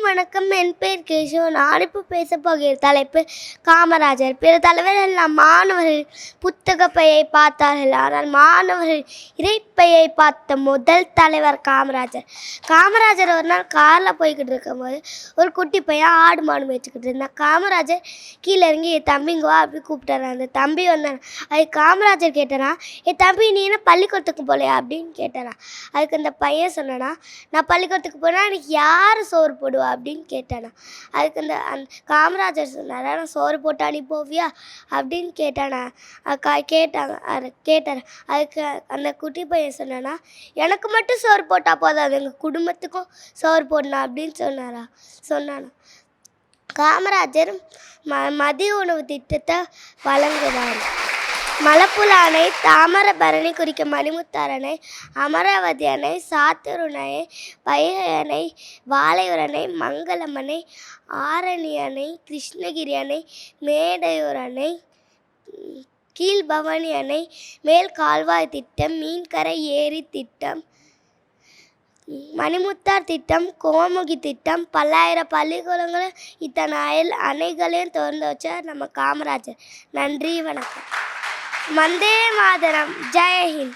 வணக்கம். என் பெயர் கேஷவ். நான் இப்போ பேசப் போகிற தலைப்பு காமராஜர். பிற தலைவர்கள் மாணவர்கள் புத்தக பையை பார்த்தார்கள், ஆனால் மாணவர்கள் இறைப்பையை பார்த்த முதல் தலைவர் காமராஜர். காமராஜர் ஒரு நாள் காரில் போய்கிட்டு இருக்கும்போது ஒரு குட்டி பையன் ஆடு மாடு மேய்ச்சிக்கிட்டு இருந்தான். காமராஜர் கீழே இறங்கி என் தம்பிங்க வா அப்படி கூப்பிட்டாரு. அந்த தம்பி வந்தான். அதுக்கு காமராஜர் கேட்டானா, என் தம்பி நீ என்ன பள்ளிக்கூடத்துக்கு போகலையா அப்படின்னு கேட்டானா. அதுக்கு அந்த பையன் சொன்னானா, நான் பள்ளிக்கூடத்துக்கு போனால் எனக்கு யார் சோறு போடுவா அப்படின்னு கேட்டானா. அதுக்கு அந்த காமராஜர் சொன்னாரா, நான் சோறு போட்டா நீ போவியா அப்படின்னு கேட்டானா. கேட்டார். அதுக்கு அந்த குட்டி பையன் சொன்னானா, எனக்கு மட்டும் சோறு போட்டால் போதாது, எங்கள் குடும்பத்துக்கும் சோறு போடணும் அப்படின்னு சொன்னானா. காமராஜர் மதிய உணவு திட்டத்தை வழங்குவார். மலப்புல அணை, தாமிரபரணி குறிக்க மணிமுத்தாறு அணை, அமராவதி அணை, சாத்தூர் அணை, வைகை அணை, வாளையூர் அணை, மங்களம் அணை, ஆரணி அணை, கிருஷ்ணகிரி அணை, மேடையூர் அணை, கீழ்பவானி அணை, மேல் கால்வாய் திட்டம், மீன்கரை ஏரி திட்டம், மணிமுத்தார் திட்டம், கோமுகி திட்டம், பல்லாயிரம் பள்ளிக்கூடங்களும் இத்தனை அணைகளையும் திறந்து வச்சார் நம்ம காமராஜர். நன்றி, வணக்கம். வந்தே மாதரம். ஜெய் ஹிந்த்.